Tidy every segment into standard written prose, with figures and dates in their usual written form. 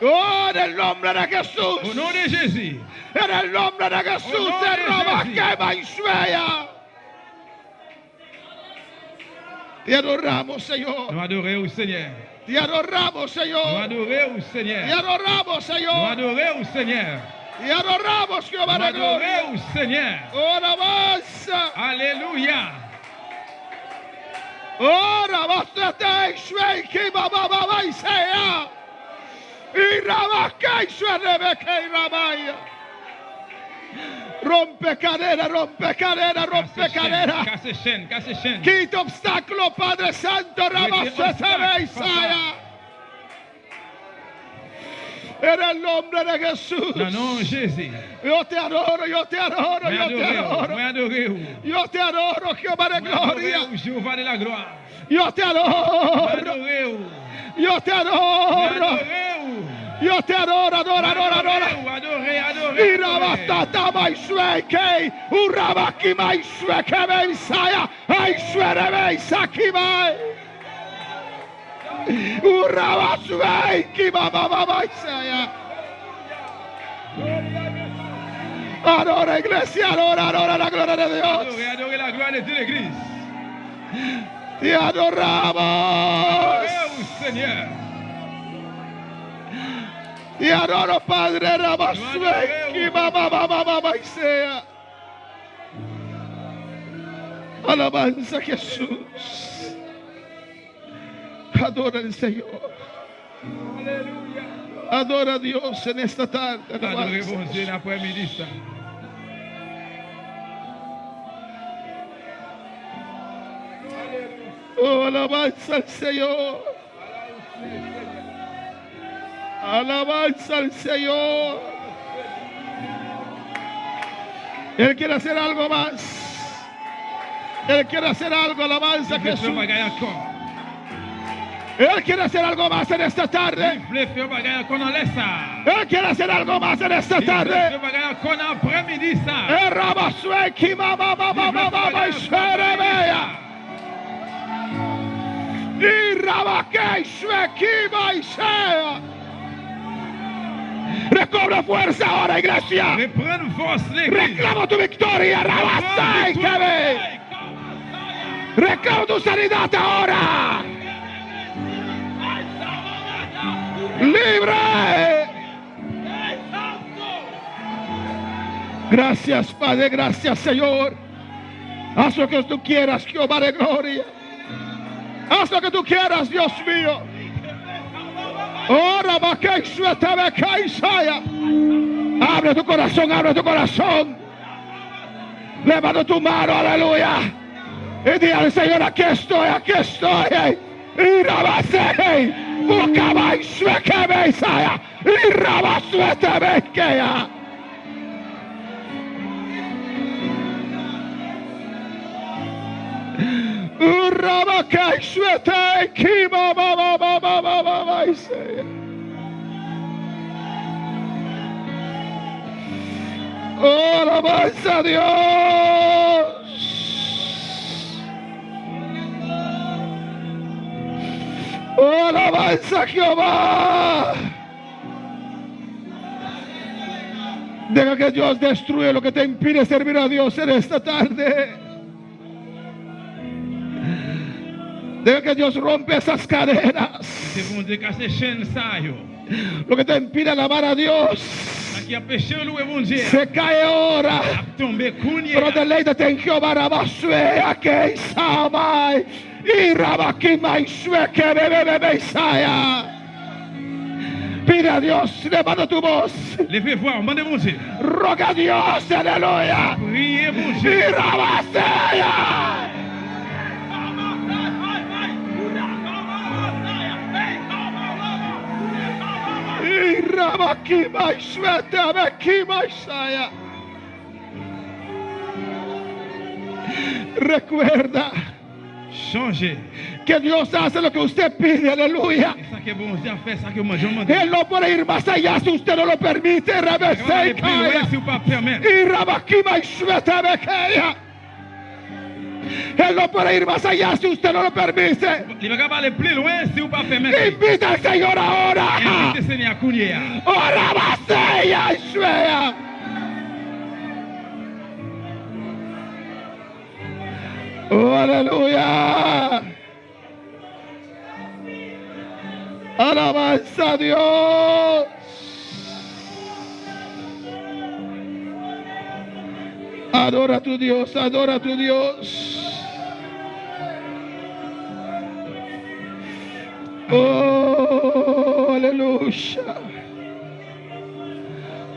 Oh, en el nombre de Jesús. Au nom de Jésus. En el nombre de Jesús. Au nom de Te adoramos, Señor. Nous adorons au Seigneur. Te adoramos, Nous Señor. adorons au Te Seigneur. adoramos, Nous Señor. adorons au Seigneur. Te adoramos, Nous Jehová de gloria. adorons au Seigneur. Oh, alabanza. Alléluia. Oh, rabasate, shweki, baba, baba, isea. Y rabake, shwerebeke, y rabaya. Rompe cadera, rompe cadera, rompe cadera. Casse chaîne, casse chaîne. Quita obstáculo, Padre Santo, rabasate, isaya. En el nombre de Jesús. Dans le nom de Jésus. Yo te adoro, yo te adoro, Moi yo te adorez-vous, adoro. moi adorez-vous. Yo te adoro, Jehová de Moi gloria. adorez-vous, Jéhovah de la gloire. Yo te Moi adoro, adorez-vous. yo te Moi adoro. adorez-vous. Yo te adoro, adoro, adoro, adoro. Adorez, adorez. Irabastata maishweke, urabaki maishweke meisaya, aishwere meisakimai. Urabasweki baba maisaya. Adora, iglesia, adora, adora la gloria de Dios. Adorez, adorez la gloire de Dieu, l'Église. Te adoramos. Adorez-vous, Seigneur. Te adoro, Padre Rabasweki baba maisaya. Alabanza a Jesús. Adora al Señor. Alléluia. Adora a Dios en esta tarde. Adorez Alabanza. bon Dieu l'après-midi. Ça. Oh, alabanza al Señor. Alabanza al Señor. Él quiere hacer algo más. Él quiere hacer algo. Alabanza a Il veut faire Jesús. bagaille encore. Él quiere hacer algo más en esta Il tarde. veut faire bagaille encore dans l'Est. Ça. Él quiere hacer algo más en esta Il veut tarde. faire bagaille encore dans l'après-midi. Ça. Rabasueki mama mama mama isherebea. Y rabake shweki maisea. Recobra fuerza ahora, iglesia. Reprendre force, l'Église. Reclamo tu victoria, rabasai kebe. Reclamo tu sanidad ahora. Libre. Gracias, Padre, gracias, Señor. Haz lo que tú quieras, Jehová de gloria. Haz lo que tú quieras, Dios mío. Ora, abre tu corazón, abre tu corazón. Levanta tu mano, aleluya. Y dile al Señor, aquí estoy, aquí estoy. Y rabasei, buscaba y sueque Mesaya. Y rabasuete bequea. Rabaka suete kima baba Isaya. Oh, alabanza a Dios. Oh, alabanza a Jehová. Deja que Dios destruya lo que te impide servir a Dios en esta tarde. Deja que Dios rompe esas cadenas. C'est bon Dieu casse les chaînes, ça, yo. Lo que te impide alabar a Dios. Ça qui a péché, loué bon Dieu. Se cae ahora. A tomber cunia. Pero deleítate en Jehová, Rabasue, que Isamai, y Rabakima, y Shue, que bebe Isaya. Pide a Dios, levanta tu voz. Levez voir, demandez bon Dieu. Roga a Dios, aleluya. Priez bon Y Dieu. Rabasea. Y Rabakima, y Shue, te Abekima, Isaya. Recuerda Changez. que Dios hace lo que usted pide, aleluya. Et ça que bon Dieu a fait, ça que moi je demande. Él no puede ir más allá si usted no lo permite. Comment aller plus loin Rebeseikaya. si vous pas permettre? Y Rabakima y Shvetebekeya. Él no puede ir más allá si usted no lo permite. Il va pas aller plus loin si vous pas permettre. Invita al Señor ahora. Invitez Seigneur à courir. Ora Baseya Ishwea. Oh, aleluya. Alabanza a Dios. Adora a tu Dios, adora a tu Dios. Oh, aleluya.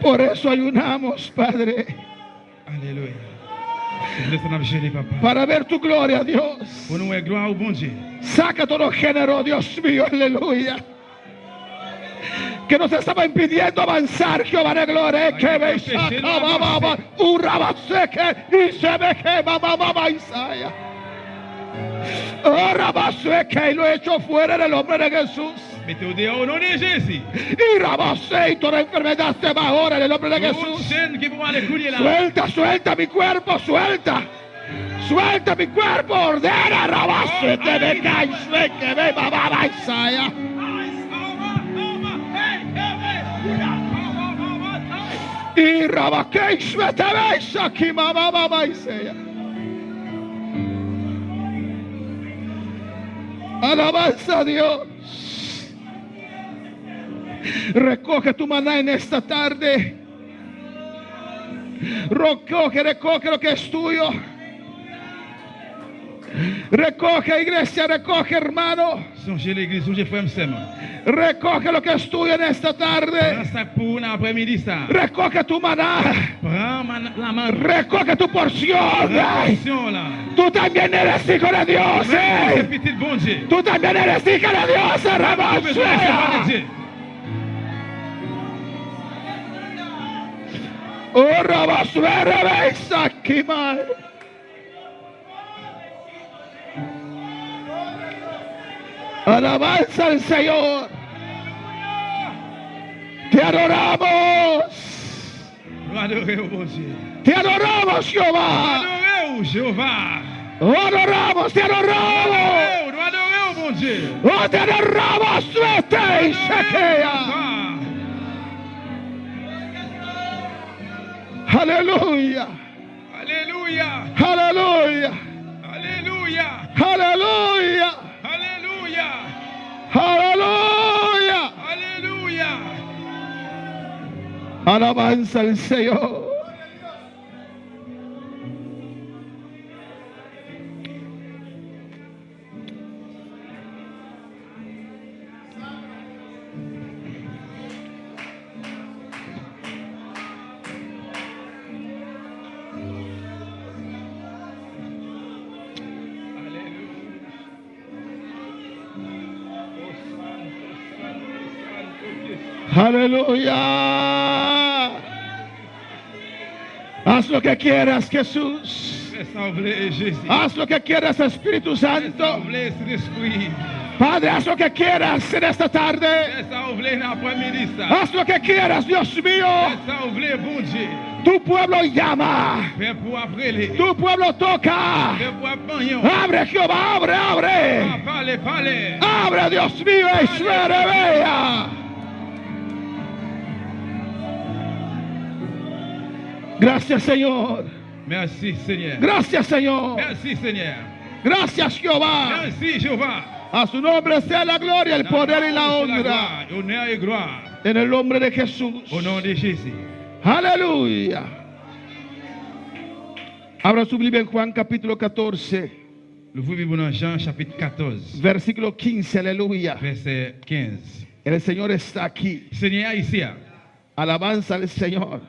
Por eso ayunamos, Padre. Alléluia. Laisse nous chérir, papa. Para ver tu gloria, Dios. Pour nous gloire au bon Dieu. Saca todo género, Dios mío, aleluya. Que nos estaba impidiendo avanzar, Jehová de gloria. Que me saca, mamá, urabaseke, y se me quema, mamá, Isaías. Urabaseke, y lo he hecho fuera del nombre de Jesús. Mettez au dehors au nom de Jésus. Y rabasé, y toda enfermedad se va ahora en el nombre de Toute Jesús. chaîne qui pourra aller courir là. Suelta, suelta mi cuerpo, suelta. Suelta mi cuerpo, ordena, rabase, te me caes, ve que me mamá, Isaías. Y rabaqueis, me te ves aquí, mamá, Isaías. Alabanza a Dios. Recoge tu maná en esta tarde. Recoge lo que es tuyo. Recoge, iglesia, recoge, hermano. Songez l'église, songez frère Sam. Recoge lo que es tuyo en esta tarde. Prends ça pour l'après-midi ça. Recoge tu maná. Prends la main. Recoge tu porción. Attention là. Tú también eres hijo de Dios. C'est petit bon Dieu. Tú también eres hija de Dios. Pas besoin de séparer Rabasea. Dieu. Oh, rabasea, ves aquí, madre. Alabanza al Señor. Te adoramos. Nous adorons bon Dieu. Te adoramos, Jehová. Adorez Jéhovah. Oh, adoramos, te adoramos. Nous adorons bon Dieu. Oh, te adoramos, vete y sequea. Aleluya. Alléluia. Aleluya. Alléluia. Aleluya. Alléluia. Aleluya. Alléluia. Alabanza al Señor. Aleluya. Haz lo que quieras, Jesús. Fais ça, ouvrez Jésus. Haz lo que quieras, Espíritu Fais ça, Santo. ouvrez Saint-Esprit. Padre, haz lo que quieras en esta tarde. Fais ça, ouvrez l'après-midi ça. Haz lo que quieras, Dios mío. Fais ça, ouvrez bon Dieu. Tu pueblo llama. Fais pour après les. Tu pueblo toca. Fais pour après. Abre, Jehová, abre, abre. Parlez, parlez. Abre, Dios mío, y suene, vea. Gracias, Señor. Merci Seigneur. Gracias, Señor. Merci Seigneur. Gracias, Jehová. Merci Jéhovah. A su nombre sea la gloria, el poder y la honra. Honneur et gloire. En el nombre de Jesús. Au nom de Jésus. Aleluya. Abra su Biblia en Juan capítulo 14, Nous vous vivons dans Jean chapitre 14, versículo 15. Aleluya. verset 15. El Señor está aquí. Seigneur ici. Alabanza al Señor.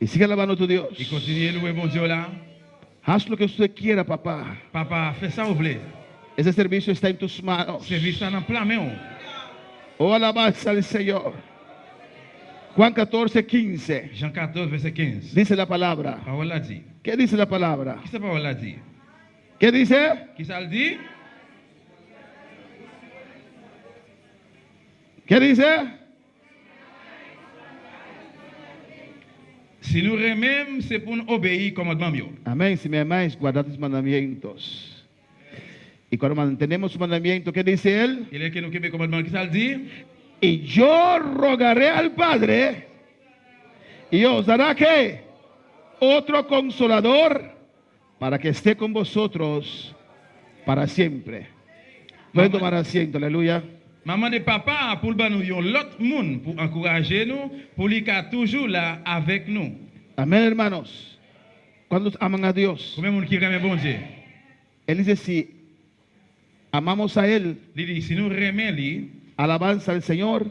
Y sigue alabando a tu Dios. Et continuez louer bon Dieu là. Haz lo que usted quiera, papá. Papa, fais ça, vous voulez. Ese servicio está en tus manos. Service ça dans plein main. Oh, alabanza al Señor. Juan 14, 15. Jean 14, verset 15. Dice la palabra. Parole l'a dit. ¿Qué dice la palabra? Qui cette parole l'a dit? ¿Qué dice? Qui ça le dit? ¿Qué dice? Si nous remettons, c'est pour nous obéir au commandement. Amén. Si me amáis, guardad mis mandamientos. Y cuando mantenemos su mandamiento, ¿qué dice él? Et là, que nous le commandement, qui ça le dit? Y yo rogaré al Padre y os dará ¿qué? Otro consolador para que esté con vosotros para siempre. Pueden tomar asiento, aleluya. Maman et papa pour le nous yon l'autre monde pour encourager nous, pour lui qui toujours là avec nous. Amén, hermanos. ¿Cuántos aman a Dios? Combien de monde qui remet bon Dieu? Él dice, si amamos a Él, Il dit, si nous remet lui, alabanza al Señor,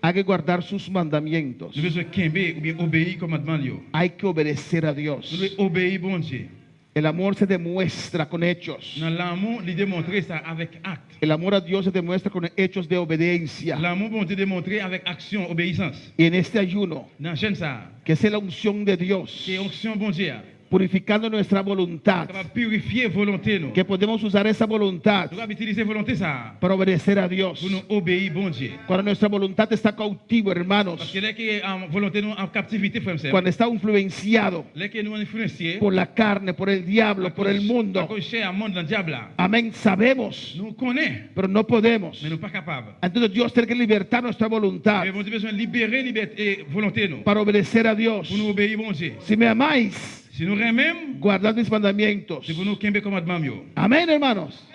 hay que guardar sus mandamientos. nous devons kembe ou bien obéir au commandement yo. Hay que obedecer a Nous Dios. devons obéir bon Dieu. El amor se demuestra con hechos. Dans l'amour, il démontrer ça avec acte. El amor a Dios se demuestra con hechos de obediencia. L'amour bon Dieu démontrer avec action, obéissance. Y en este ayuno, Dans jeune ça, que es la unción de Dios, c'est onction bon Dieu. purificando nuestra voluntad, Ça va purifier volonté nous. que podemos usar esa voluntad Nous allons utiliser volonté ça para obedecer a Dios. pour nous obéir bon Dieu. Cuando nuestra voluntad está cautivo, Parce hermanos, que là que volonté nous en captivité frère cuando está influenciado là que nous influenciés por la carne, por el diablo, por el à mundo, cause cher monde dans le diable là. amén, sabemos, Nous connaissons, pero no podemos. mais nous pas capables. Entonces Dios tiene que libertar nuestra voluntad Mais bon Dieu besoin de libérer liberté volonté nous para obedecer a Dios. pour nous obéir bon Dieu. Si me amáis, Si nous remettons, guardad mis mandamientos. c'est pour nous kembe commandement yo. Amén, hermanos.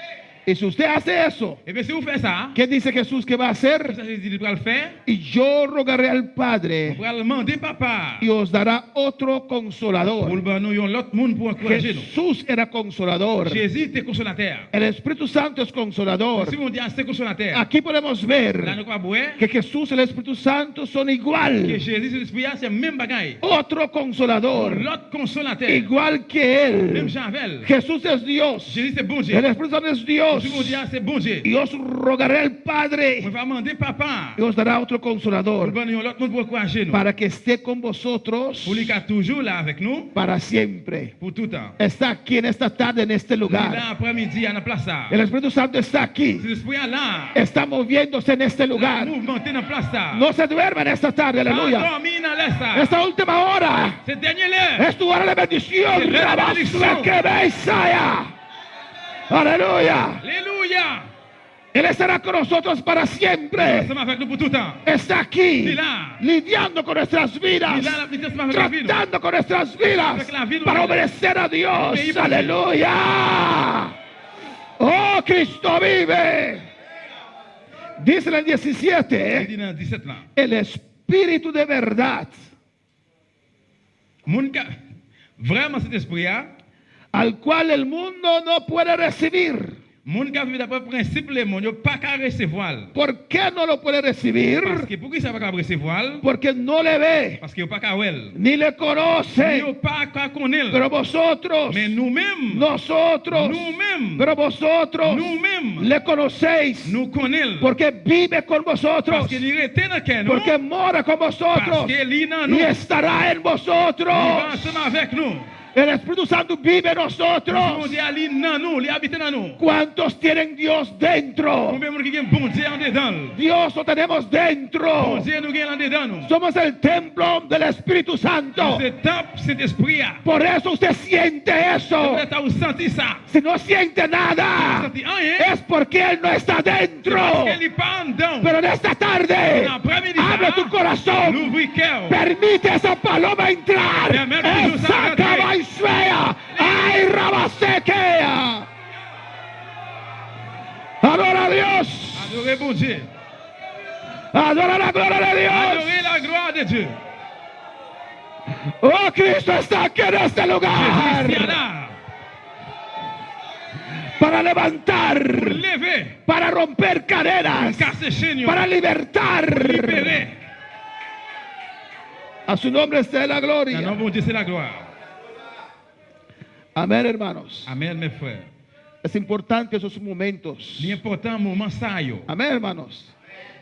Y si usted hace eso, Et bien si vous faites ça, ¿qué dice Jesús que va a ça hacer? c'est dit pour le faire, Y yo rogaré al on Padre va demander papa y os dará otro pour consolador. le nous yon l'autre monde pour encourager nous. Jesús era consolador. Jésus était consolateur. El Espíritu Santo es consolador. Si on dit c'est consolateur, Aquí podemos là ver nous quoi boire que Jesús y el Espíritu Santo son que igual. Jésus c'est l'esprit c'est même bagaille. Otro consolador, L'autre consolateur, igual que même Él. Jean-Vel. Jesús es Dios. Jésus c'est bon Dieu. El Espíritu Santo es Dios. Si on dit c'est bon Dieu, Y os rogaré al on Padre va demander papa y os dará otro pour consolador le yon l'autre monde pour encourager nous. para que esté con vosotros Pour lui qui est toujours là avec nous para siempre. pour tout temps. Está aquí en esta tarde, en este Il est lugar. là après-midi à la place ça. El Espíritu Santo está aquí. C'est l'esprit est là. Está moviéndose en este lugar. Mouvementer dans place ça. No se duerma en esta tarde, aleluya. Dormir dans l'air ça. Esta última hora Cette dernière heure. es tu hora de bendición. Es la Rabasue bendición. que Messiah. Aleluya. Alléluia. Él estará con nosotros para siempre. Ensemble avec nous pour tout temps. Está aquí Il est là. lidiando con nuestras vidas, Il est là, il est ensemble avec la vie. nous. tratando con nuestras vidas Avec la vida, para nous. obedecer a Dios. Obéir. Aleluya. Oh, Cristo vive. Dice en el Il 17, dit dans 17 là. el Espíritu de verdad, Moun ka vraiment cet esprit là, al cual el mundo no puede recibir. moun ka vivre d'après principe le monde, yo pas qu'à recevoir. ¿Por qué no lo puede recibir? Parce que pour qui ça pas qu'à recevoir? Porque no le ve, Parce que yo pas qu'à wel. ni le conoce. Yo pas qu'à connaître. Pero vosotros, Mais nous-mêmes, nosotros, nous-mêmes, pero vosotros nous-mêmes, le conocéis. nous connaissons. Porque vive con vosotros, Parce qu'il était dans quel nous? porque mora con Parce vosotros qu'il est dans y nous. estará en Il va vosotros. ensemble avec nous. El Espíritu Santo vive en Mon nosotros. Dieu, il est dans nous, il habite dans nous. ¿Cuántos tienen Dios dentro? Combien de monde qui ont bon Dieu en dedans? Dios lo tenemos Bon dentro. Dieu nous gagne en dedans nous. Somos el templo del Espíritu Santo. C'est top cet esprit là. Por eso usted siente eso. Vous avez senti ça. Si no siente nada, Senti rien. es porque Él no está dentro. Parce qu'il est pas en dedans. Pero en esta tarde, Après-midi, abre tu corazón. l'ouvrir cœur. Permite a esa paloma entrar. Permite que Esa salga de ahí. cabaisea. Ay, rabasequea. Adora a Dios. Adorez bon Dieu. Adora la gloria de Dios. Adorez la gloire de Dieu. Oh, Cristo está aquí en este Jésus lugar. est là. Para levantar. Pour lever. Para romper cadenas. Casser chaînes. Para libertar. Libérer. A su nombre sea la Non, gloria. non, bon Dieu, c'est la gloire. Amén, hermanos. Amen, mes frères. Es importante esos momentos. L'important moment ça yo. Amén, hermanos.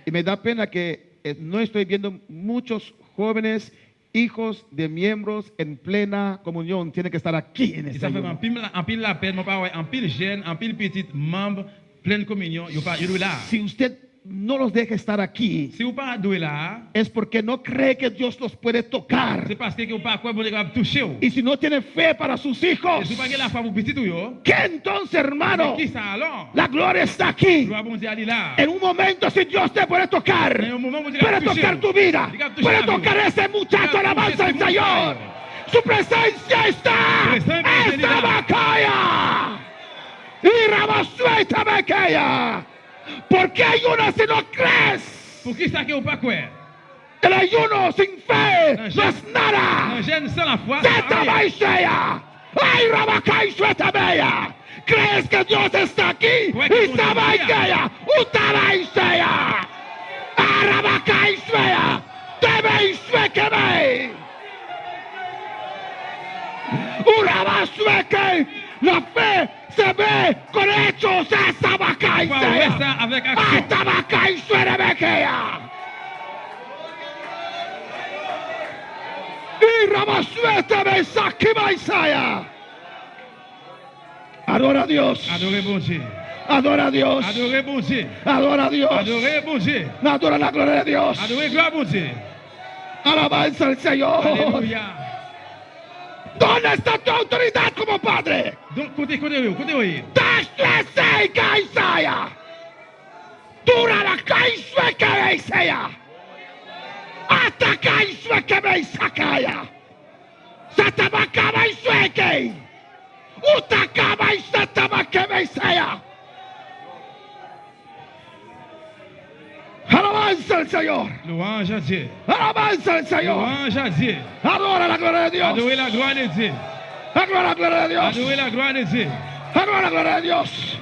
Y me da pena que no estoy viendo muchos jóvenes, hijos de miembros en plena comunión. Tienen que estar aquí en Et este ça fait ayuno. en pile la peine, mon père, en pile jeune, en pile petit membre, pleine communion, yo pas yo là. Si usted no los deja estar aquí, Si ou pa doué là, es porque no cree que Dios los puede tocar. c'est parce que ou pa quoi bon capable toucher ou. Y si no tiene fe para sus Et hijos, si ou pa gen la foi pour petit ou yo, ¿qué entonces, hermano? qui ça alors? La gloria está aquí. Gloire bon Dieu ali là. En un momento, si Dios te puede tocar, En un moment où Dieu puede va toucher tocar ou. tu vida, Il va toucher puede la vie. tocar a ese muchacho, alabanza al Señor. Su presencia está. Presencia de Esta Dios. Bacaya. Y Rabasueta Bacaya. Porque ayuno si no crees. Pour qui ça que ou pas quoi? El ayuno sin fe Un no es nada. Un jeune sans la foi, ça Zeta va rien. Baisea. Ay, Rabacay Sueta Bella. ¿Crees que Dios está aquí? Pues que Y Sabaikaya. Utabaisea. Arabacay Suea. Debe Suekebe. Urabasueke. La fe se ve con hechos. Esa Bacay Foi ouais Sea. ça avec action. Hasta Bacay Suerebekea. Y Rabasuete Besaki Baisaya. Adora a Dios. Adorez bon Dieu. Adora a Dios. Adorez bon Dieu. Adora a Dios. Adorez bon Dieu. Adora la gloria de Dios. Adorez gloire bon Dieu. Alabanza al Señor. Alléluia. ¿Dónde está tu autoridad como padre? Donc côté oui. Tashlesei Kaisaya. Dura la Kaisue que Beisaya. Hasta Kaisue que Beisakaya. Satabaka Sueke. Utakaba y Satabaka Beisaya. Alabanza al Señor. Louange à Dieu. Alabanza al Señor. Louange à Dieu. Adora la gloria de Dios. Adorez la gloire de Dieu. Adora la gloria de Dios. Adorez la gloire de Dieu. Adora la gloria de Dios.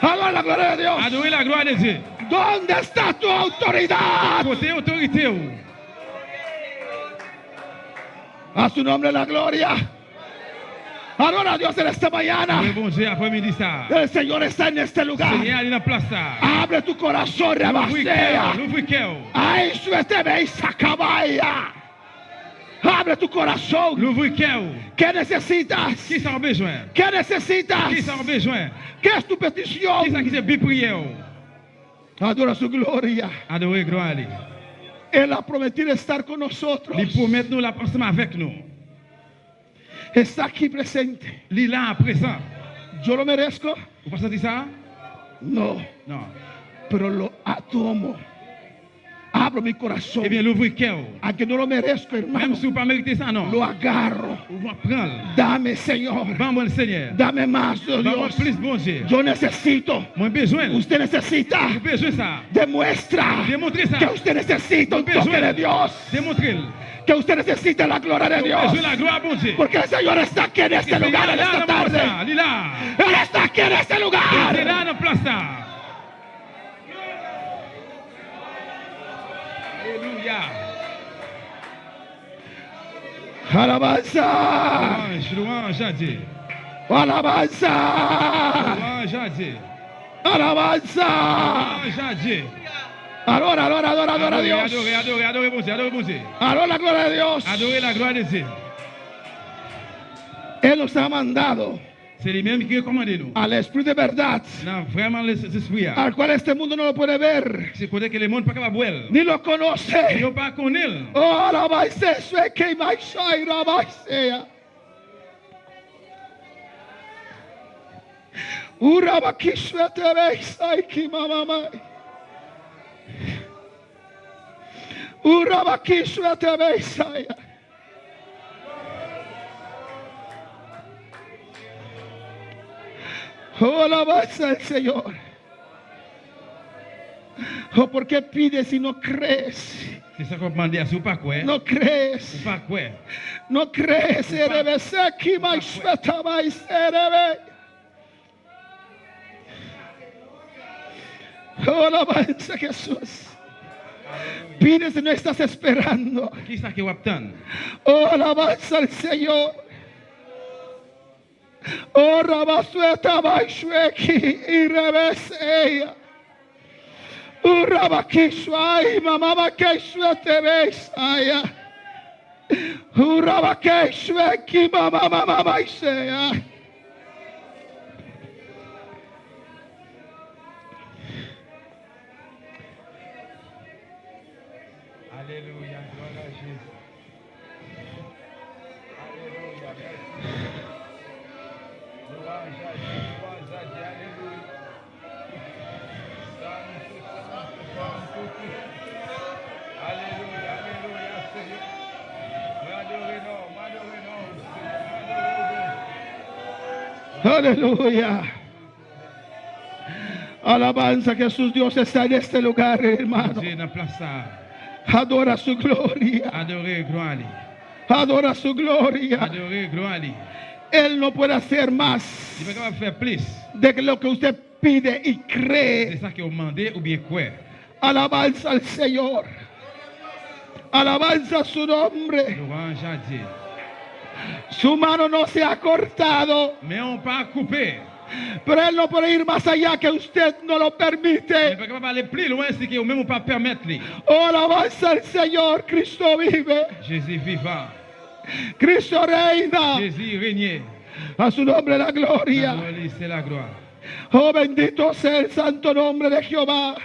Adora la gloria de Dios. Adorez la gloire de Dieu. ¿Dónde está tu autoridad? Côté autorité ou. A su nombre la gloria. Adora a Dios en esta mañana. Adorez bon Dieu après-midi ça. El Señor está en este lugar. Seigneur, allez dans place ça. Abre tu corazón, L'ouvre Rabasea. cœur, l'ouvre cœur. Ay, suete me sacabaya. Abre tu corazón. L'ouvre cœur. ¿Qué necesitas? Qui s'en a besoin? ¿Qué necesitas? Qui s'en a besoin? ¿Qué es tu Qui ça petición? qui c'est bi prière? Adora su gloria. Adorez gloire à lui. Él ha prometido estar con nosotros. Il promet nous la ensemble avec nous. Está aquí presente. Il est là à présent. ¿Yo lo merezco? Vous pas senti ça? No, Non. pero lo tomo. Abro mi corazón. Eh bien, l'ouvre cœur. Aunque no lo merezco, hermano, Même si vous pas mérité ça, non. lo agarro. Vous prendre. Dame, Señor. Vamos le Seigneur. Dame más, oh Vamos Dios. plus, bon Dieu. Yo necesito. Moi besoin. Usted necesita. Vous besoin ça. Demuestra Démontrez ça. que usted necesita un Besoin. toque de Dios. Démontrez-le. Que usted necesita la gloria de Dios. Besoin la gloire, bon Dieu. Porque el Señor está aquí en este lugar, en esta tarde. Il est là. Él está aquí en este Il est lugar. là dans place ça. Alléluia. Alabanza. Louange à Dieu. Alabanza. Louange à Dieu. Alabanza. Louange à Dieu. Adora, adora, adora, adora a Adorez, Dios. adorez, adorez, adorez, bon Dieu, adorez, bon Dieu. Adora la gloria de Dios. Adorez la gloire de Dieu. Él nos ha mandado C'est lui-même qui recommande nous. al Espíritu de verdad, Non, vraiment, l'esprit. al cual este mundo no lo puede ver, C'est côté que le monde pas capable de voir. ni lo conoce. Ils pas connaître. Oh, alabanza, eso es que maisha y rabaisea. Urabakishwe te beisa y ki mamamai. Urabakishwe te beisa. Oh, alabanza al Señor. Oh, ¿por qué pides si no crees? C'est ça qu'on demande à sous pas quoi. No crees. Ou pas quoi. No crees. Erebe seki maishveta maiserebe. Oh, alabanza a Jesús. Pides y no estás esperando. Qui ça qui va obtenir? Oh, alabanza al Señor. Oh, rabasueta maishveki y rebeseya. Urabakishwai mamama keshwe tebesaya. Urabakishwe ki mamama mama isaya. Aleluya. Alabanza, Jesús. Dios está en este lugar, hermano. Dieu dans place ça. Adora su gloria. Adorez, gloire. Adora su gloria. Adorez, gloire. Él no puede hacer más Il n'est pas capable de faire plus. de lo que usted pide y C'est cree. ça que vous demandez ou bien quoi. Alabanza al Señor. Alabanza a su nombre. Louange à Dieu. Su mano no se ha cortado, Mais on pas coupé. pero Él no puede ir más allá que usted no lo Il n'est permite. pas capable d'aller plus loin, c'est que vous-même pas permettre. Oh, alabanza al Señor. Cristo vive. Jésus vivant. Cristo reina. Jésus régné. A su nombre la La gloria. gloire, c'est la gloire. Oh, bendito sea el santo nombre de Jehová.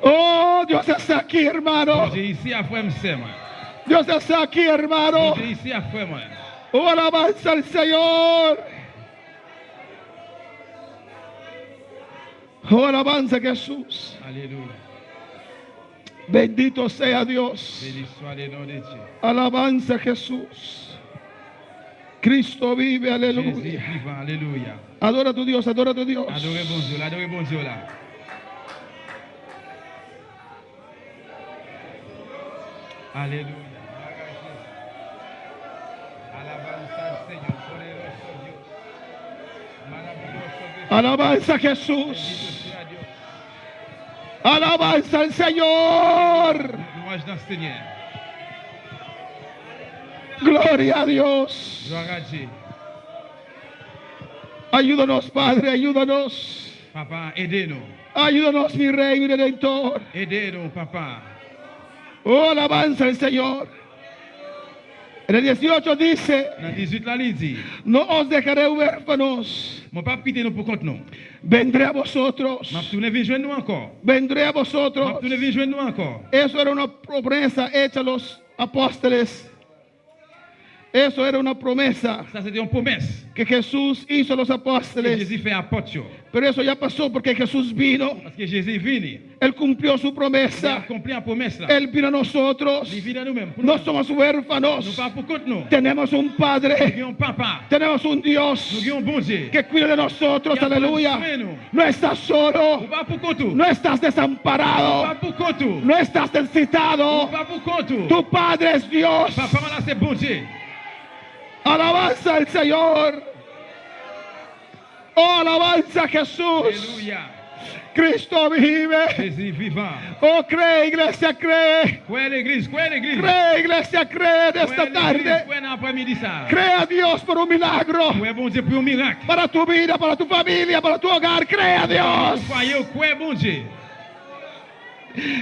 Oh, Dios está aquí, hermano. J'ai ici à frère m'sem. Dios está aquí, hermano. J'ai ici à frère moi. Oh, alabanza al Señor. Oh, alabanza a Jesús. Alléluia. Bendito sea Dios. Béni soit le nom de Dieu. Alabanza a Jesús. Cristo vive, Jésus aleluya. vivant. Alléluia. Adora a tu Dios, adora a tu Dios. Adorez bon Dieu, adorez bon Dieu là. Alléluia. Alabanza al Señor, poderoso Dios. Maravilloso Dios. Alabanza a Bendito Jesús. sea Dios. Alabanza al Señor. Louange dans le Seigneur. Gloria a Dios. Gloire à Dieu. Ayúdanos, Padre, ayúdanos. Papa, aidez-nous. Ayúdanos, mi Rey, mi Redentor. Aidez-nous, papa. Oh, alabanza al Señor. En el 18 dice, Dans 18 là, il dit, no os dejaré huérfanos. mon papa quitte nous pour contre nous. Vendré a vosotros. M'a tourné venir joindre nous encore. Vendré a M'a vosotros. tourné venir joindre nous encore. Eso era una promesa hecha a los apóstoles. Eso era una promesa Ça, c'était une promesse que Jesús hizo a los que apóstoles. Jésus fait à Potio. Pero eso ya pasó porque Jesús vino. Parce que Jésus est venu. Él cumplió su Il a promesa. accompli la promesse là. Él vino a nosotros. Il vit dans nous-mêmes. Pour No nous. somos Nous huérfanos. pas pour contre nous. Tenemos un Nous Padre. avons un papa. Tenemos un Nous Dios avons un bon Dieu. que cuida de nosotros. Que Aleluya. prend soin de nous. No estás Ou solo. pas pour contre nous. No estás Pas desamparado. pour contre nous. No estás necesitado. Pas pour contre nous. Tu Padre es Dios. Papa, là, c'est bon Dieu. Alabanza al Señor. Oh, alabanza a Jesús. Alléluia. Cristo vive. Jésus vivant. Oh, cree, iglesia, cree. Quoi l'église? Quoi l'église? Cree, iglesia, cree de esta tarde. Quoi dans l'après-midi ça? Cree a Dios por un milagro. Quoi bon Dieu pour un miracle? Para tu vida, para tu familia, para tu hogar. Cree a Dios. Foyer, quoi bon Dieu?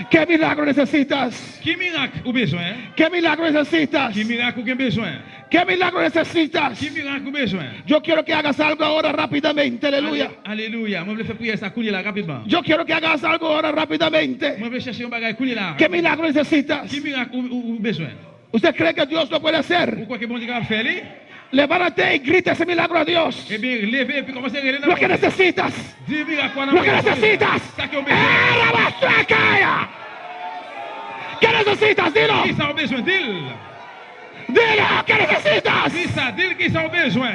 ¿Qué milagro necesitas? Qui miracle ou besoin? ¿Qué milagro necesitas? Qui miracle ou gen besoin? ¿Qué milagro necesitas? Qui miracle ou besoin? Yo quiero que hagas algo ahora rápidamente. Aleluya. Alléluia. Moi, je vais faire prier ça couler là rapidement. Yo quiero que hagas algo ahora rápidamente. Moi, je vais chercher un bagage couler là. ¿Qué milagro necesitas? Qui miracle ou besoin? ¿Usted cree que Dios lo puede hacer? Pourquoi que bon Dieu va faire lui? Levántate y grita ese milagro a Dios. Eh bien, levez et puis commencez à regarder Lo que necesitas. Dis miracle quoi dans Lo que necesitas. Ça qui a besoin. ¡Arabastrakaya! ¿Qué necesitas? Dilo. Qui ça a besoin? Dis-le. Dilo. ¿Qué necesitas? Dis ça. Dis-le qui ça a besoin.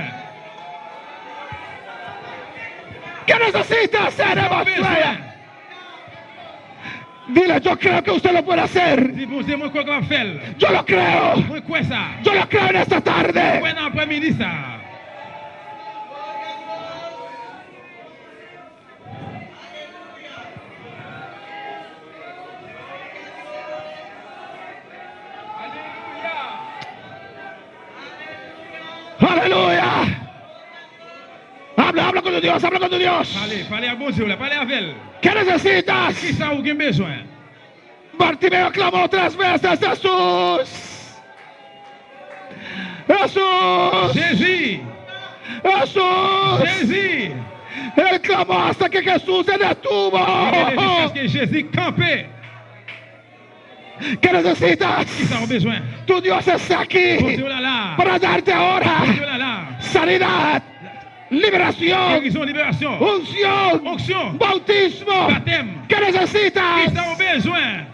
¿Qué necesitas? Qui ça a besoin? Arabastrakaya. Dile, yo creo que usted lo puede hacer. Dis bon Dieu, moi quoi qu'on va faire? Yo lo creo. Moi quoi ça? Yo lo creo en esta tarde. Quoi dans l'après-midi ça? Aleluya. Habla con tu Dios, habla con tu Dios. Parlez à bon Dieu là, parlez avec elle. ¿Qué necesitas? Qui ça ou gen besoin? Bartimeo clamó 3 veces, Jesús. Jesús. Jésus! Jesús. Jésus! Él clamó hasta que Jesús se detuvo. Jusqu'à ce que Jésus campé. ¿Qué necesitas? Qui ça a besoin? Tu Dios está aquí Bon Dieu là là. para darte ahora Bon Dieu là là. sanidad, liberación, Guérison, libération. unción, Onction. bautismo. Baptême. ¿Qué necesitas? Qui ça a besoin?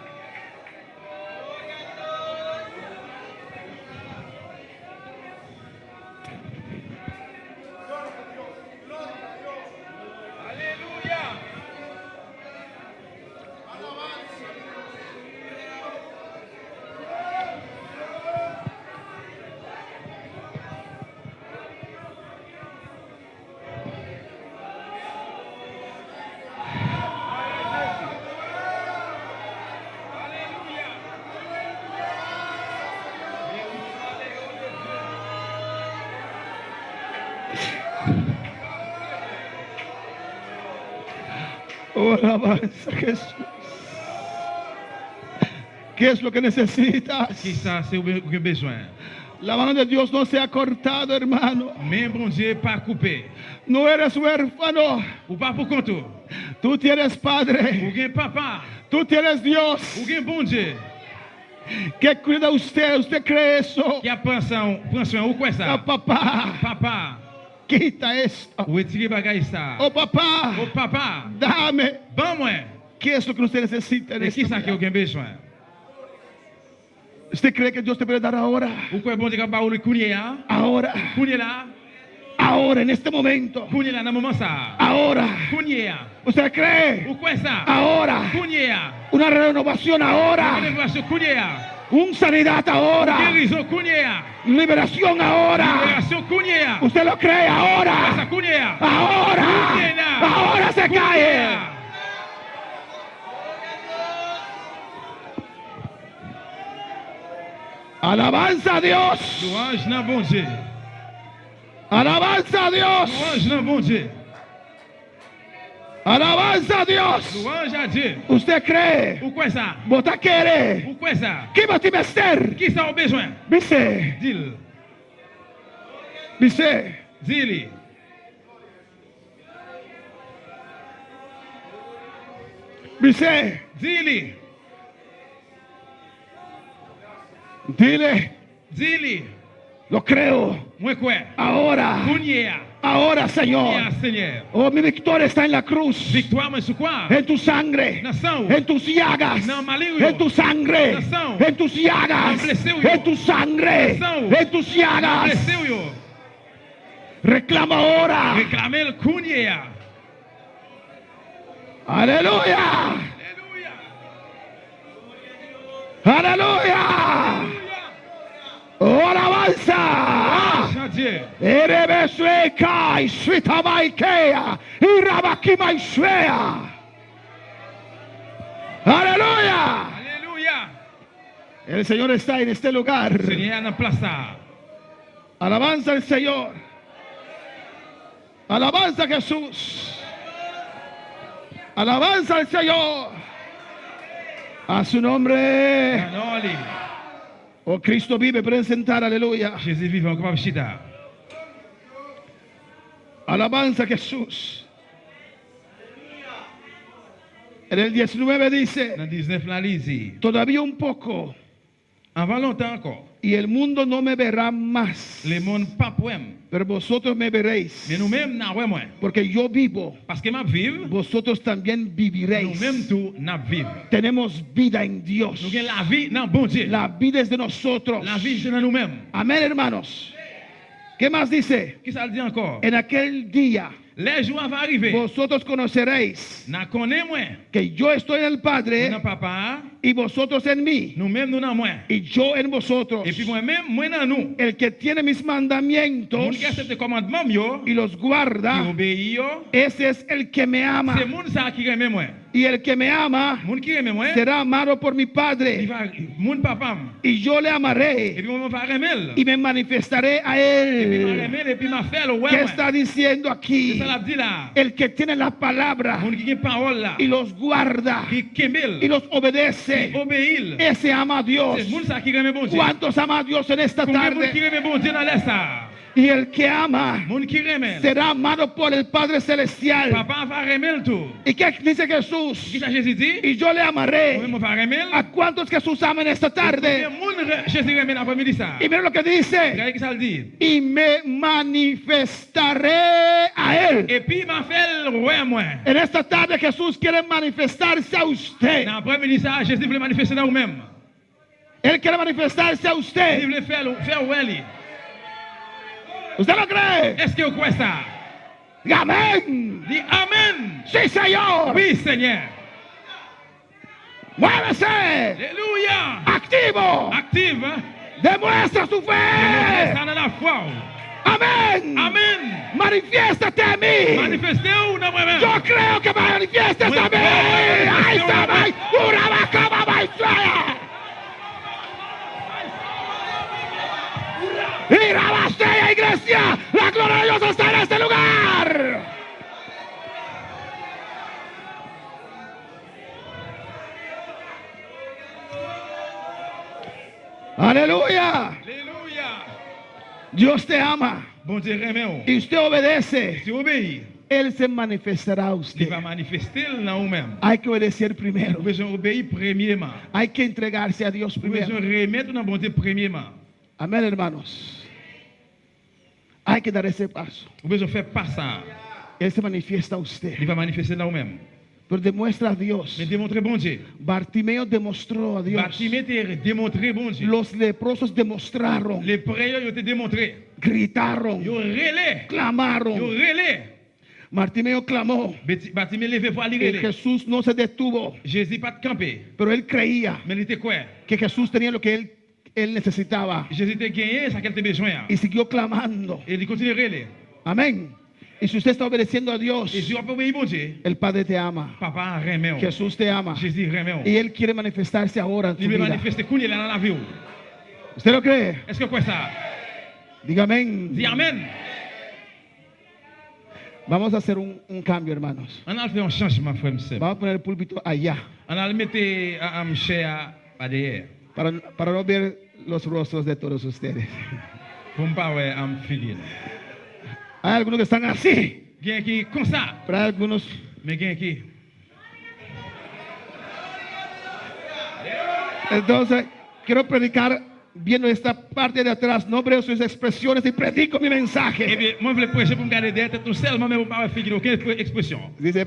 Oh, alabanza, Jesús. ¿Qué es lo que necesitas? Qui ça c'est ou besoin? La mano de Dios no se ha cortado, hermano. Mais bon Dieu pas coupé. No eres huérfano. Ou pas pour compte. Tú tienes Ou Padre. gen papa. Tú tienes Dios. Ou gen bon Dieu. Que cuida usted. ¿Usted cree eso? Qui a prend soin ou quoi Oh, ça? papá, Papa. quita esto. Ou retire bagay ça. Oh, papá, Oh papa. dame. Ban moi. ¿Qué es lo que usted necesita en Et qui esta ça qui mañana? a besoin? ¿Usted cree que Dios te puede dar ahora? Ou quoi bon Dieu capable de kounye ya? Ahora. Kounye là. Ahora, en este momento. Kounye là dans moment ça. Ahora. Kounye ya. ¿Usted cree? Ou quoi ça? Ahora. Kounye ya. Una renovación ahora. Rénovation kounye ya. Un sanidad ahora. Guérison kounye ya. Liberación ahora. Libération kounye ya. ¿Usted lo cree Ça ahora? kounye ya. Ahora. Ahora se cae. Alabanza a Dios. Louange nan bon Dieu. Alabanza a Dios. Louange nan bon Dieu. Alabanza a Dios. Louange à Dieu. ¿Usted cree? Ou quoi ça? ¿Vota quiere? Ou quoi ça? ¿Qué va a temer? Qui ça a besoin? Dice. Dis-le. Dice. Dis-le. Dice. Dis-le. Dile. Dis-le. Lo creo. Moi quoi? Ahora. Kounye ya. Ahora, Ya, Señor. Seigneur. Oh, mi victoria está en la cruz. Victoire moi sur quoi? En tu sangre. Dans sang. En tus llagas. Dans malheur yo. En tu sangre. Nação. En tus llagas. Dans blessé yo. En tu sangre. Nação. En tus llagas. Blessé yo. Reclama ahora. Réclamer le kounye ya. Aleluya. Alléluia. Aleluya. Oh, alabanza. Louange à Dieu. Erebesweka y Switamaikea y Rabakima y Swea. Aleluya. Alléluia. El Señor está en este lugar. Seigneur nan place ça. Alabanza al Señor. Alabanza a Jesús. Alabanza al Señor. A su nombre. Non, allez. Oh, Cristo vive, pueden sentar, aleluya. Jésus vivant, capable chita. Alabanza a Jesús. En el 19 dice, Dans 19 la lisi. todavía un poco Avant longtemps encore. y el mundo no me verá más, Le monde pas pour moi. pero vosotros me veréis, Mais nous-mêmes, n'a ouais moi. porque yo vivo, Parce que m'a vivre, vosotros también viviréis. nous-mêmes tout n'a vivre. Tenemos vida en Dios. Nous avons la vie dans bon Dieu. La vida es de nosotros. La vie c'est dans nous-mêmes. Amén, hermanos. ¿Qué más dice? Qui ça le dit encore? En aquel día Les jours vont arriver. vosotros conoceréis N'a connaît moi. que yo estoy en el Nous Padre dans papa, y vosotros en mí nous-mêmes nous dans moi. y yo en vosotros. Et puis moi-même, moi dans nous. El que tiene mis mandamientos Moun qui accepte commandement yo, y los qui guarda, obéit yo, ese es el que me ama. c'est moun ça qui aime moi. Y el que me ama Moun qui aime moi, será amado por mi il Padre. va moun papa. Y yo le Et amaré puis moi va aimer. y me manifestaré a Et puis m'a él. aimer et puis m'a faire le ouais. ¿Qué moi. está diciendo C'est aquí? ça la dit là. El que tiene la palabra Moun qui a parole là, y los guarda qui y kembel, los qui obedece, obéit. ese ama a Dios. C'est moun ça qui aime bon Dieu. ¿Cuántos ama a Dios en esta Combien moun qui tarde? aime bon Dieu dans l'est ça? Y el que ama Moun qui aime. será amado por el Padre Celestial. Papa va aimer le tout. ¿Y qué dice Qui Jesús? ça Jésus dit? Y yo le amaré. Moi va aimer. ¿A cuántos Jesús ama en esta Combien tarde? moun Jésus aime l'après-midi ça? Y mira lo que dice. Regardez qui ça le dit. Y me manifestaré a él. Et puis m'a fait le ouais moi. En esta tarde Jesús quiere manifestarse a usted. Dans l'après-midi ça, Jésus voulait manifester dans vous-même. Él quiere manifestarse a Jésus usted. voulait faire ouais lui. ¿Usted lo cree? Est-ce que vous croyez ça? Amén. Dis Amen. Sí, Señor. Oui, Seigneur. Muévese. Alléluia. Activo. Active. Hein? Demuestra su fe. Ça dans la foi. Amén. Amen. Manifiéstate a mí. Manifestez-vous dans moi-même. Yo creo que manifiestes a mí. Ay, Samay. Urabacaba, Baisaya. Y Rabasea, iglesia. La gloria de Dios está en este lugar. Aleluya. Alléluia. Dios te ama. Bon Dieu remet ou. Y usted obedece. Si obéit, Él se manifestará a il usted. va manifester dans vous-même. Hay que obedecer Vous primero. besoin obéir premièrement. Hay que entregarse a Dios Vous besoin primero. remettre dans bon Dieu premièrement. Amén, hermanos. Hay que dar ese paso. Vous besoin faire pas ça. Él se manifiesta a Il usted. va manifester dans vous-même. Pero demuestra a Dios. Mais démontrer bon Dieu. Bartimeo demostró a Dios. Bartimée te démontré bon Dieu. Los leprosos demostraron, Les prières, ils ont été démontrés. gritaron, Ils ont relais. Ils ont clamaron. relais. Bartimeo clamó. Bartimée levé pour aller Que relais. Jesús no se detuvo, Jésus pas de camper. pero él creía Mais il était quoi? que Jesús tenía lo que él necesitaba Jésus était gagné, ça qu'elle était besoin. y siguió clamando. Et il continue à relais. Amén. Y si usted está obedeciendo a Et Dios, si on peut obéir bon Dieu, el Padre te ama, papa remet. Jesús te ama Jésus remet. y Él quiere manifestarse ahora en Il su veut vida. manifester qu'on est là dans la vie. ¿Usted lo cree? Est-ce que quoi ça? Diga amén. Dis Amen. Vamos a hacer un cambio, hermanos. On a fait un changement, frère. M'sem. Vamos a poner el púlpito allá On a le mettre à m'cher à derrière. para no ver los rostros de todos ustedes. Pour me pas ouais am filier. Hay algunos que están así, Gain qui comme ça, pero hay algunos. mais gain qui Entonces, quiero predicar viendo esta parte de atrás. No veo sus expresiones y predico mi Eh mensaje. bien, moi je voulais prêcher pour me garder derrière tout seulement mais pas figurer aucune expression. Dice,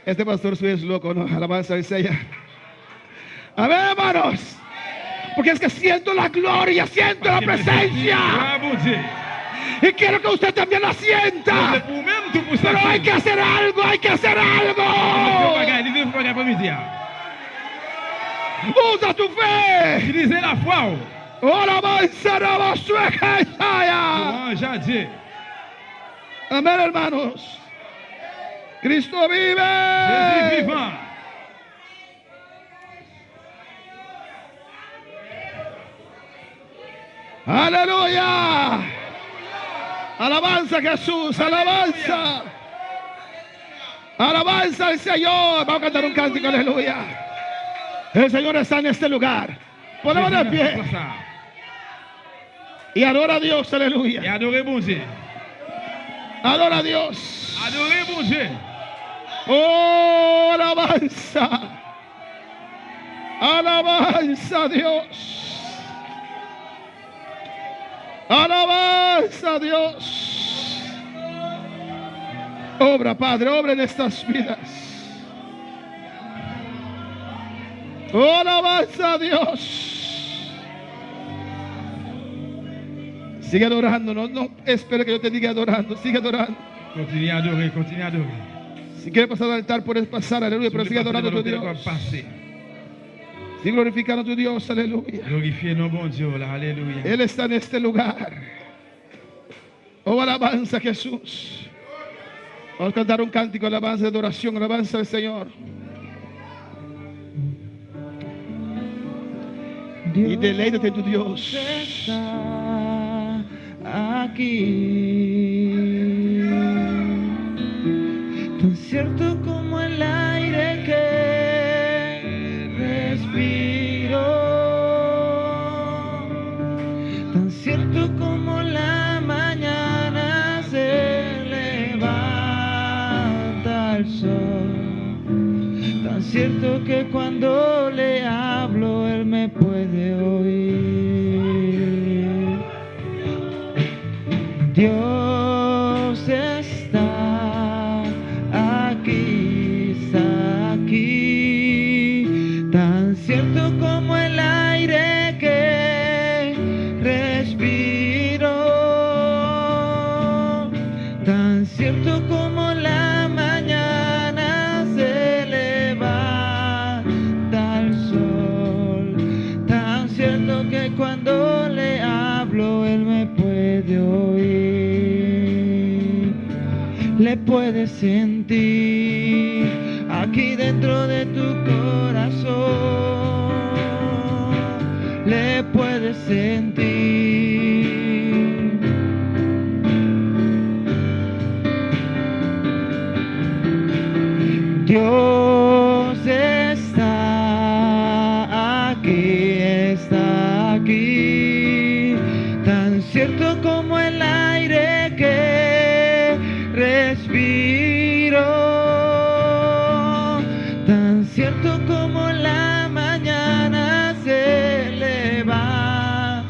este pastor suyo es loco, ¿no? Alabanza al Señor. Amén, hermanos. Porque es que siento la gloria, siento la presencia. Ah bon Dieu. Y quiero que usted también la C'est sienta. pour même tout pour ça. Pero hay que hacer algo, hay que hacer algo. Il veut pas gagner midi. Usa tu fe. Utilisez la foi. Oh, alabanza, alabanza, Louange à Dieu. amén, hermanos. Cristo Jésus vive. vivant. Aleluya. Alabanza a Jesús, alabanza. Alabanza al Señor. Vamos a cantar un cántico, aleluya. El Señor está en este lugar. Ponemos de pie y adora a Dios, Et aleluya. adorez bon Dieu. Adora a Dios. Adorez bon Dieu. Oh, alabanza. Alabanza a Dios. Alabanza a Dios. Obra, Padre, obra en estas vidas. Oh, alabanza a Dios. Sigue adorando, no espere que yo te diga adorando, sigue adorando. Continuez à adorer, continuez à adorer. Si quiere pasar al altar, puedes pasar, aleluya, pero sigue adorando a tu Dios. Passer. Sigue glorificando a tu Dios, aleluya. Glorifiez nos bon Dieu, là, alléluia. Él está en este lugar. Oh, alabanza a Jesús. Vamos a cantar un cántico, alabanza de adoración, alabanza al Señor. Y deleítate en tu Dios. Está aquí, tan cierto como el aire que respiro, tan cierto como la mañana se levanta el sol, tan cierto que cuando le hablo él me puede oír. Dios está aquí, tan cierto como el aire que respiro, tan cierto como la mañana se levanta el sol, tan cierto que cuando le hablo él me puede oír. Le puedes sentir aquí dentro de tu corazón, le puedes sentir. Dios está aquí, cierto como la mañana se levanta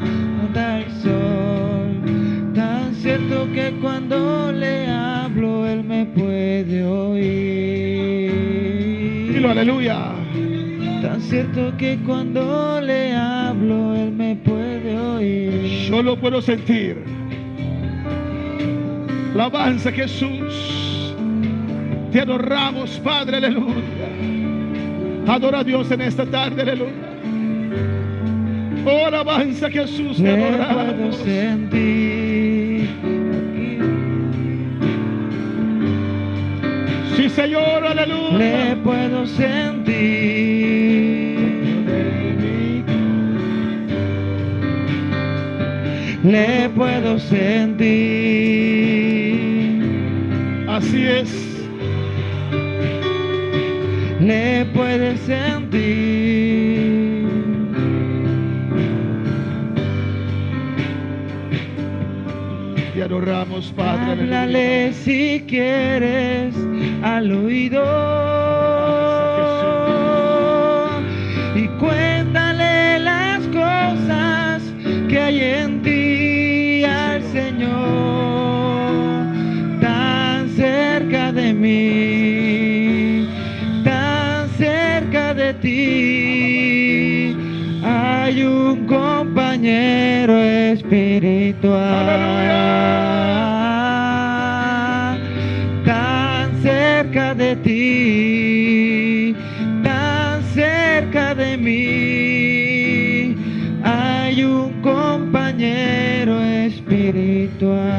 el sol, tan cierto que cuando le hablo Él me puede oír. Dilo, aleluya. Tan cierto que cuando le hablo Él me puede oír. Yo lo puedo sentir. Alabanza, Jesús. Te adoramos, Padre, aleluya. Adora a Dios en esta tarde, aleluya. Oh, alabanza, Jesús, te Le puedo adoramos. sentir. Sí, Señor, aleluya. Le puedo sentir. Le puedo sentir. Así es. Le puedes sentir. Te adoramos, Padre, aleluya. Háblale si quieres al oído y cuéntale las cosas que hay en ti al Señor, tan cerca de mí, tan cerca de ti. Hay un compañero espiritual, tan cerca de ti, tan cerca de mí. Hay un compañero espiritual.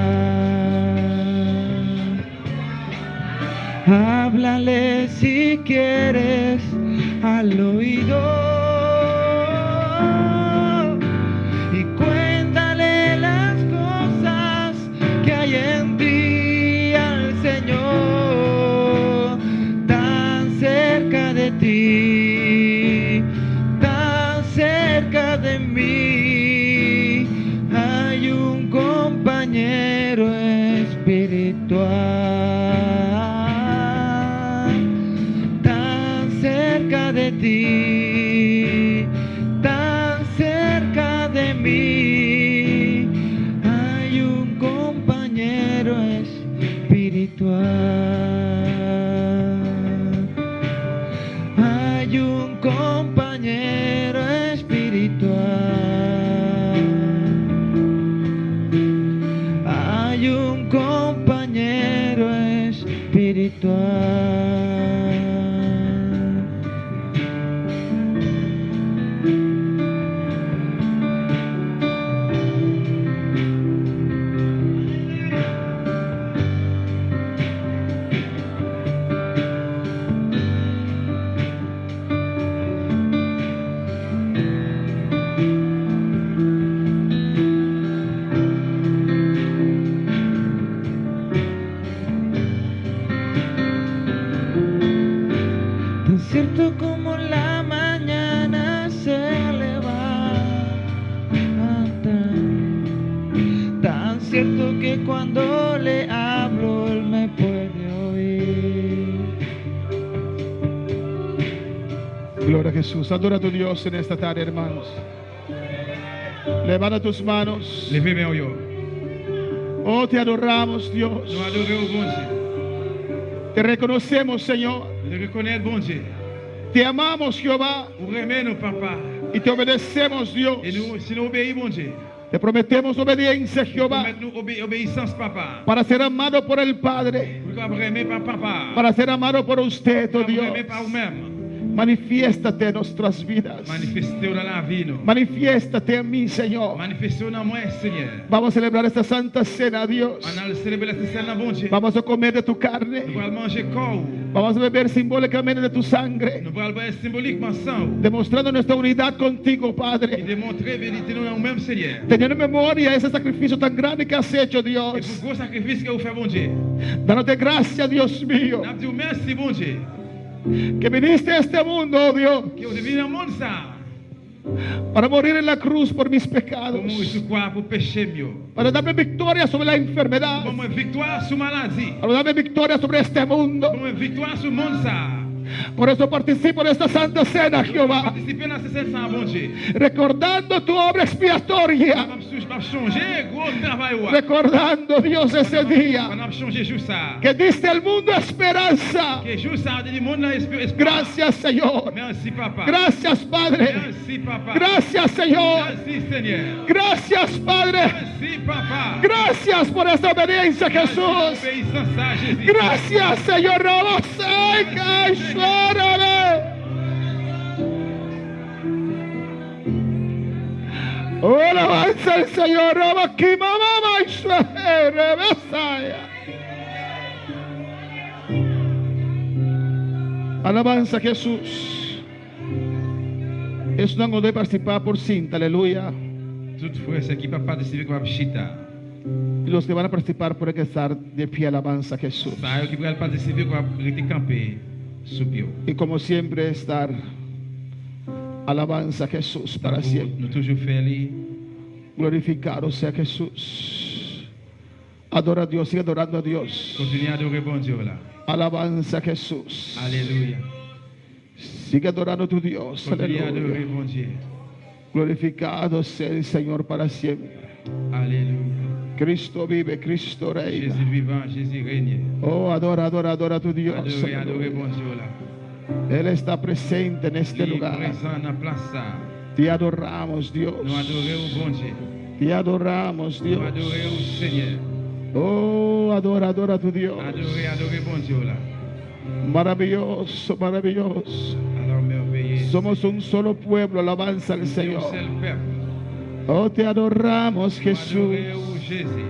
Háblale si quieres al oído y cuéntale las cosas que hay en ti al Señor, tan cerca de ti, tan cerca de mí. Hay un compañero espiritual, tan cerca de ti, tan cerca de mí. Hay un compañero espiritual. Hay un compañero espiritual. Hay un compañero espiritual. Tan cierto como la mañana se levanta, tan cierto que cuando le hablo Él me puede oír. Gloria a Jesús. Adora a tu Dios en esta tarde, hermanos. Levanta tus manos. Levez mes yo. Oh, te adoramos, Dios. Nous adorons au bon Dieu. Te reconocemos, Señor. Nous reconnaissons bon Dieu. Te amamos, Jehová, Nous remercions papa. y te obedecemos, Dios. Et nous, si nous obéissons bon Dieu, Te prometemos obediencia, Jehová, nous obéissance papa. para ser amado por el Padre, Nous avons remercié par papa. para ser amado por usted, Nous oh avons Dios. remercié par vous-même. Manifiéstate en nuestras vidas. Manifestez-vous dans la vie, nous. Manifiéstate en mí, Señor. Manifestez-vous dans moi, Seigneur. Vamos a celebrar esta santa cena, Dios. On a célébré la scène, bon Dieu. Vamos a comer de tu Nous carne. allons manger corps. Vamos a beber simbólicamente de tu sangre, Nous allons boire symboliquement sang. demostrando nuestra unidad contigo, Et Padre. démontrer vérité nous dans nous-mêmes, Seigneur. Teniendo en memoria ese sacrificio tan grande que has hecho, Et Dios. pour le gros sacrifice que vous faites, bon Dieu. Dándote gracias, Dios mío, Nous disons merci, bon Dieu. que viniste a este mundo, oh Dios, Que vous êtes venu dans le monde, ça. para morir en la cruz por mis Pour mourir pecados, sur quoi? Pour pécher mieux. para darme victoria sobre la enfermedad, Pour moi, victoire sur maladie. para darme victoria sobre este mundo, Pour moi, victoire sur le monde, ça. Por eso participo en esta santa cena, Jehová, Participer dans cette sans bon Dieu. recordando tu obra expiatoria, On a changé gros travail ou. recordando, Dios, ese día On a changé jour ça. que diste al mundo esperanza. Que jour ça du monde là espérance. Gracias, Señor. Merci papa. Gracias, Padre. Merci papa. Gracias, Señor. Merci Seigneur. Gracias, Padre. Merci papa. Gracias por esta obediencia, Jesús. Obéissance à Jésus. Gracias, Señor. Oh, alabanza al Señor. Alabanza a Jesús. Es un ángulo de participar por cinta, aleluya. Tout frère c'est qui pas participer comme chita. Y los que van a participar pueden estar de pie, alabanza a Jesús. Ça qui va participer comme rester campé sous pied. Y como siempre estar, alabanza a Jesús para siempre. Nous toujours faire les Glorificado sea Jesús. Adora a Dios, sigue adorando a Dios. continuer à adorer bon Dieu là. Alabanza a Jesús. Alléluia. Sigue adorando a tu Dios. Continuer à adorer Aleluya. bon Dieu. Glorificado sea el Señor para siempre. Alléluia. Cristo vive, Cristo reina. Jésus vivant, Jésus règne. Oh, adora, adora, adora a tu Dios. Adorer, Aleluya. bon Dieu là. Él está presente en este Il est lugar. présent dans la place ça. Te adoramos, Dios. Nous adorons bon Dieu. Te adoramos, Nous Dios. adorons Seigneur. Oh, adora, adora a tu Dios. Adorer bon Dieu là. Maravilloso, maravilloso. Alors merveilleux. Somos un solo pueblo, alabanza al Nous sommes un Señor. seul peuple. Oh, te adoramos, Nous Jesús. adorons Jésus.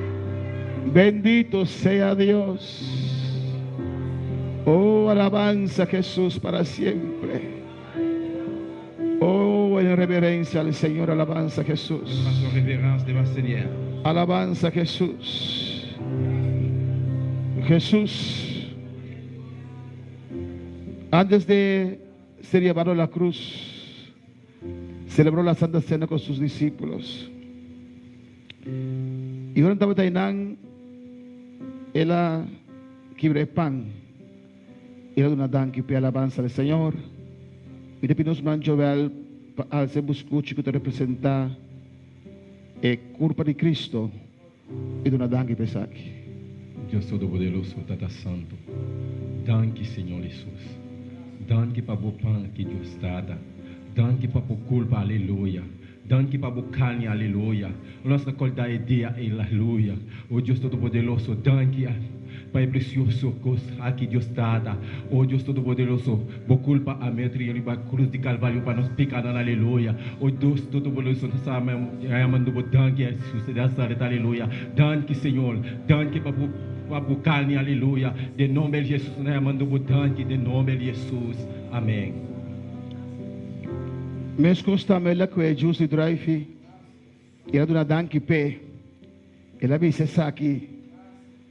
Bendito sea Dios. Oh, alabanza a Jesús para siempre. Oh, en reverencia al Señor, alabanza a Jesús. Façon révérence devant Seigneur. Alabanza a Jesús. Jesús, antes de ser llevado a la cruz, celebró la Santa Cena con sus discípulos. Y durante la Tainán, él quibre pan. Era una danque pe alabanza al Señor. Y te pedimos man Joel al ser buscuchi que te representa culpa de Cristo y de una danque pe saki. Dios Todo-Poderoso, Tata Santo, danke Senhor Jesus, danke para o pão que Deus dá, danke para a culpa, aleluia, danke para o carne, aleluia, nossa qualidade de aleluia, o Deus Todo-Poderoso, danke para o precioso coisa que Deus dá, o Deus Todo-Poderoso, por culpa a metri e a cruz de Calvário para nós pecar, aleluia, o Deus Todo-Poderoso, nós amamos danke Jesus, aleluia, danke Senhor, danke para o carne, aleluia, de nome de Jesus, nós amamos danke, de nome de Jesus, amém. Me scusta mela que giusto drive era una danki pe e la vise saki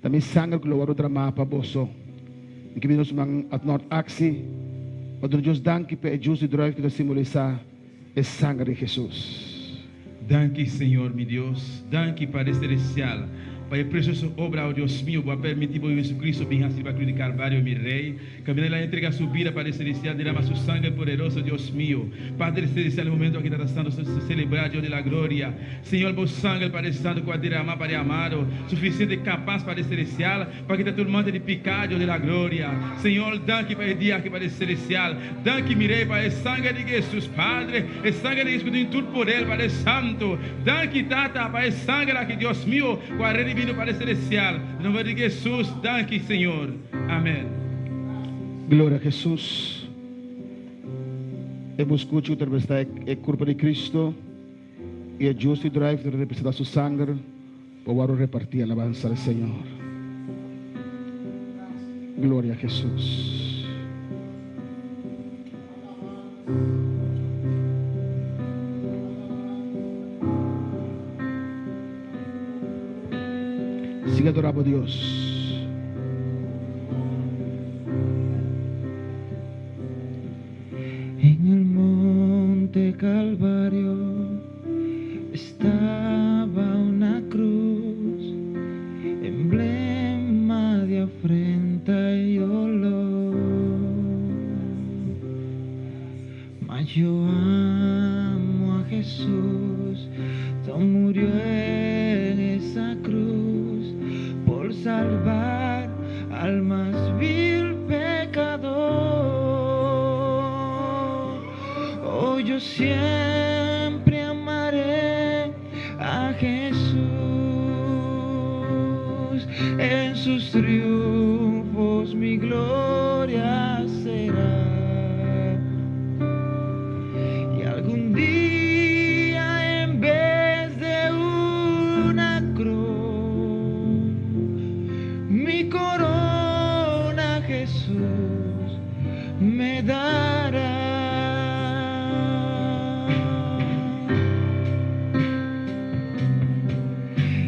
tami sangue glória outra mapa bosso e que nos man at not axi o do just danki pe giusto drive que simboliza o sangue de Jesus. Danke, Senhor, meu Deus. Danke, Padre Celestial. Pai, preciosa obra, oh Deus mío, para permitir por Jesus Cristo, bem assim, para a cruz de Calvário, meu Rei. Caminhar lá, entrega a sua vida, Padre Celestial, derrama seu sangue poderoso, Deus mío. Padre Celestial, no momento que está sendo celebrado, Deus da glória. Senhor, bom sangue, Padre Santo, que derramar, Padre amado, suficiente e capaz, Padre Celestial, para que todo mundo de pecado, Deus da glória. Senhor, danke para o dia que Padre Celestial. Danke, meu Rei, para o sangue de Jesus, Padre. O sangue de Jesus, que tem tudo por ele, Padre Santo. Danke, Tata, para o sangue que Deus mío, com a redimida Padre Celestial, em nome de Jesus, danke Senhor, amém. Glória a Jesus. Hemos escuchado que representa a culpa de Cristo e é justo e drive que representa seu sangue para repartir a alabanza al Senhor. Glória a Jesus. Sigue adorando a Dios. En el monte Calvario estaba una cruz, emblema de afrenta y dolor. Mas yo amo a Jesús, murió en esa cruz por salvar al más vil pecador. Oh, yo siempre amaré a Jesús, en sus triunfos mi gloria será. Y algún día en vez de una cruz, mi corona Jesús me dará.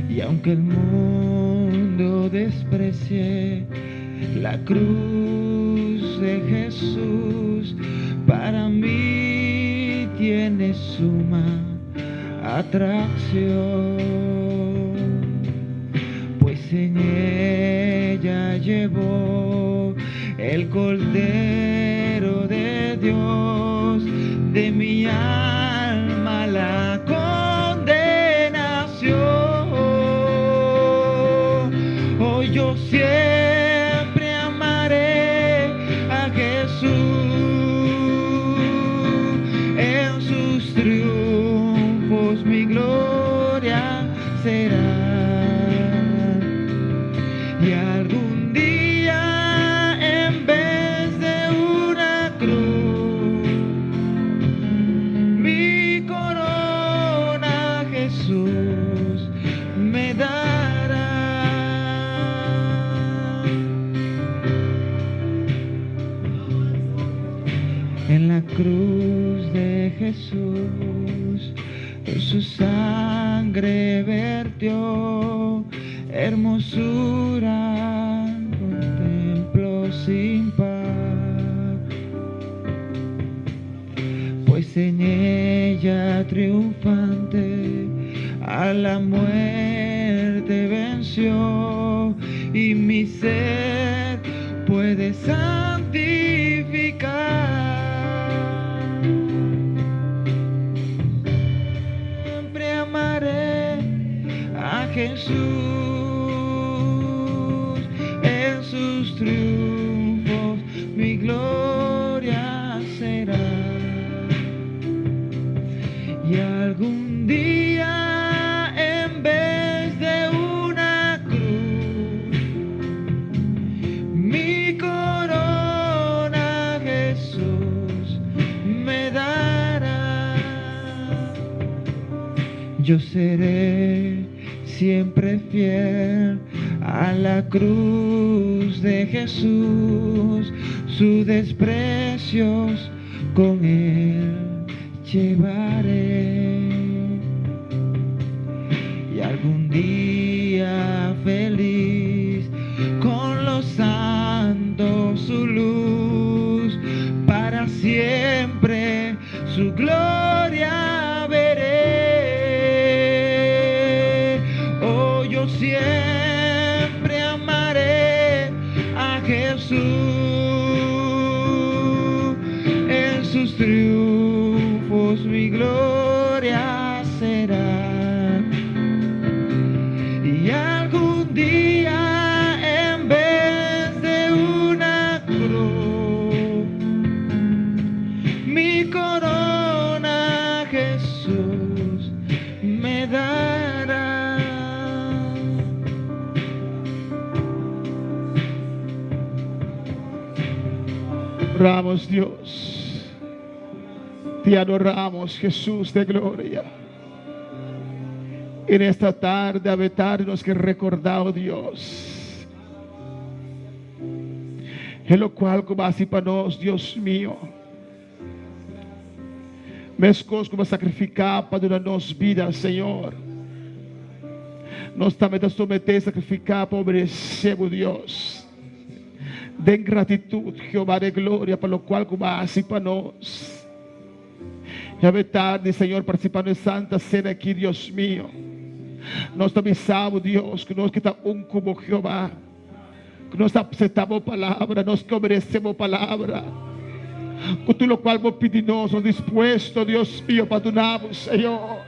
Y aunque el mundo desprecie la cruz de Jesús, para mí tiene suma atracción, pues en ella llevó el Cordero de Dios de mi alma la condenación. Hoy yo siempre amaré a Jesús, en sus triunfos mi gloria será. Y algún día en vez de una cruz, mi corona Jesús me dará. En la cruz de Jesús, su sangre vertió, hermosura contemplo sin par, pues en ella triunfante a la muerte venció, y mi ser puede santificar. Siempre amaré a Jesús, en sus triunfos mi gloria será. Y algún día en vez de una cruz, mi corona Jesús me dará. Yo seré siempre fiel a la cruz de Jesús, sus desprecios con él llevaré. Y algún día feliz con los santos su luz, para siempre su gloria veré. Oh, yo siempre amaré a Jesús, en sus triunfos mi gloria será. Y algún día en vez de una cruz, mi corona Jesús me dará. Adoramos, Dios, te adoramos, Jesús de gloria. En esta tarde, habitarnos que recordado, Dios, en lo cual como así para nos, Dios mío, mescos como sacrificar para nos vida, Señor. Nós também te someter a sacrificar para obedecer, Deus. De gratitud, Jehová de gloria, por lo cual como así para nós. E a tarde, Senhor, participando de Santa Cena aqui, Deus mío. Nós também sabemos, Deus, que nós que está como Jeová, que nós apresentamos a palavra, nós que obedecemos a palavra. Con tu lo qual vos pidinoso, dispuesto, Dios mío, perdonamos, Senhor.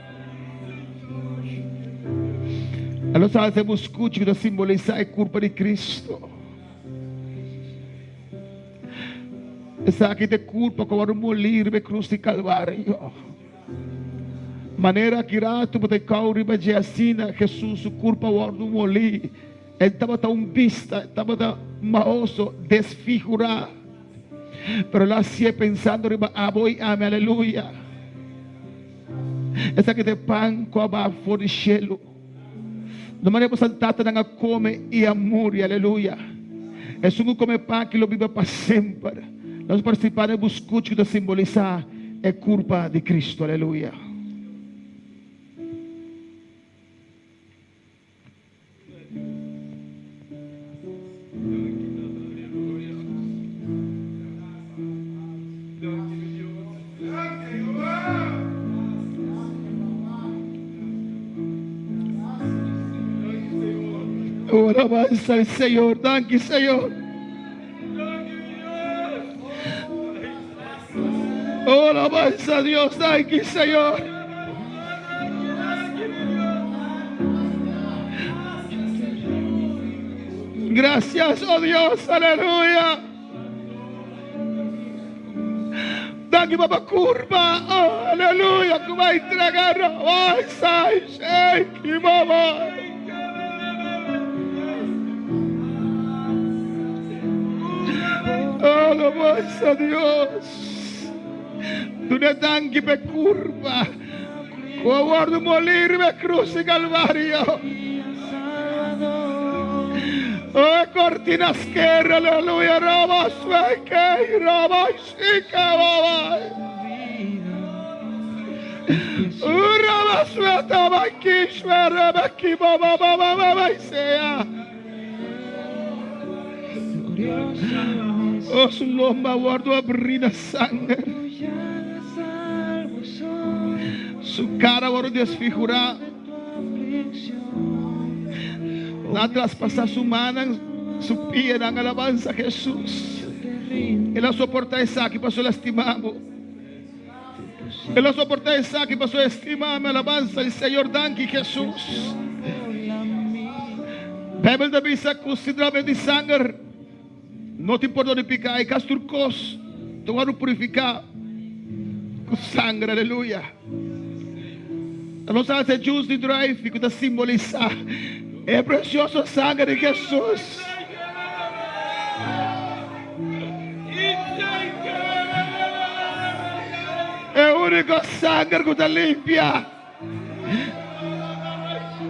A nossa alma escute que simbolizar a culpa de Cristo. Essa aqui de culpa com o molir de cruz de Calvário. Maneira que irá tu poder cair de assina Jesus, o culpa o do molir. Ele estava tão vista, estava tão maoso, desfigurar. Pero lá se pensando riba aboy ame, aleluia. Essa aqui de pão com a fora de cielo. Não maneira santata na come e amor, aleluia. É só comer pão que lo vive para sempre. Nós participamos do escute que simbolizar é culpa de Cristo, aleluia. Oh, alabanza al Señor, thank you, Señor. Oh, alabanza a Dios, thank you, Señor. Gracias, oh Dios, aleluya. Thank you, Papa Curva, oh, aleluya, que va a entregar alabanza, thank you, Papa. Alabanza a Dios. Tu ne tanchi per curva. Guardo morir per cruz e Calvario. Oh, cortina scherra, alleluia, roba svecchia, roba scica, roba. Roba sveta, ma chi svera, ma chi baba, sea. Oh, sull'omba guardo aprire sangue. Su cara guardo desfigurar. La traspasar su mano, su pie dan alabanza a Jesús. Él la soporta esa que pasó lastimado. Él la soporta esa que pasó estimado, alabanza al Señor, danki Jesús. Bebel de bisa considerable de sangue. Não te importa de picar, e casturcos, tu vai purificar com sangue, aleluia. A nossa alma é justa e drive, fica a simbolizar. É precioso sangue de Jesus. É o único sangue que te limpia.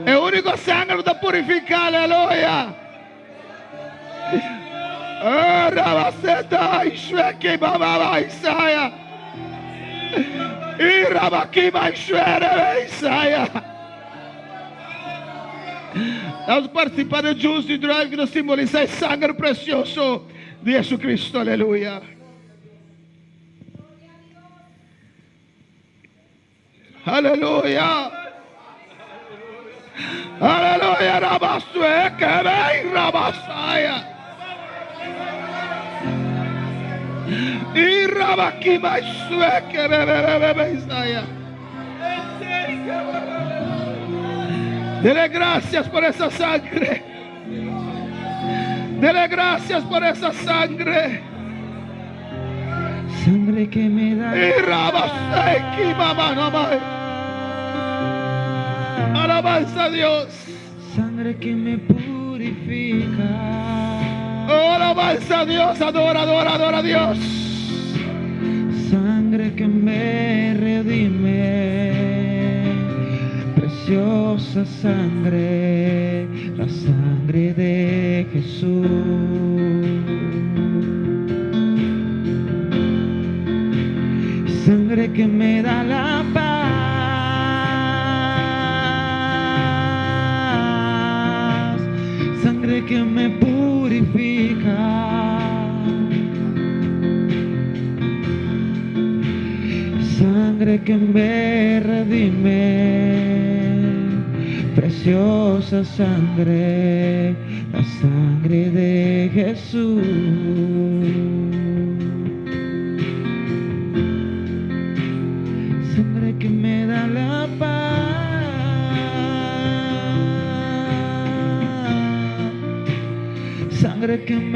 É o único sangue que te purifica, aleluia. Rabaseta, Ishweki, Baba, Isaiah. Irabakima, Ishwere, Isaiah. Vamos participar do Juice e Drive que nos simboliza o sangue precioso de Jesus Cristo, aleluia. Aleluia. Aleluia, Rabasueke, vem, Rabasaya. Irabaki mais sueque, bebê, Isaia. Dele gracias por essa sangre. Dele gracias por essa sangre. Sangre que me da. Irabaseki, mamá, mamá. Alabanza a Dios. Sangre que me purifica. Oh, alabanza a Dios, adora, adora, adora a Dios. Sangre que me redime, preciosa sangre, la sangre de Jesús. Sangre que me da la paz, sangre que me purifica. Sangre que me redime, preciosa sangre, la sangre de Jesús.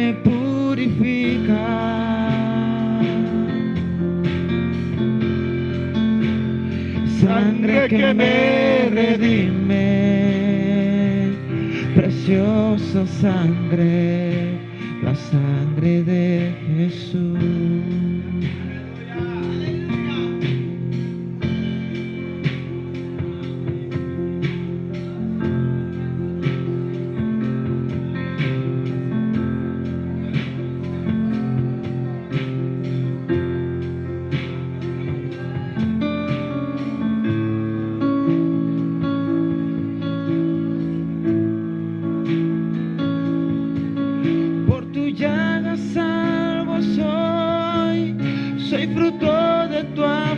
me purifica. Sangre que me redime, preciosa sangre, la sangre de Jesús. Soy fruto de tu amor.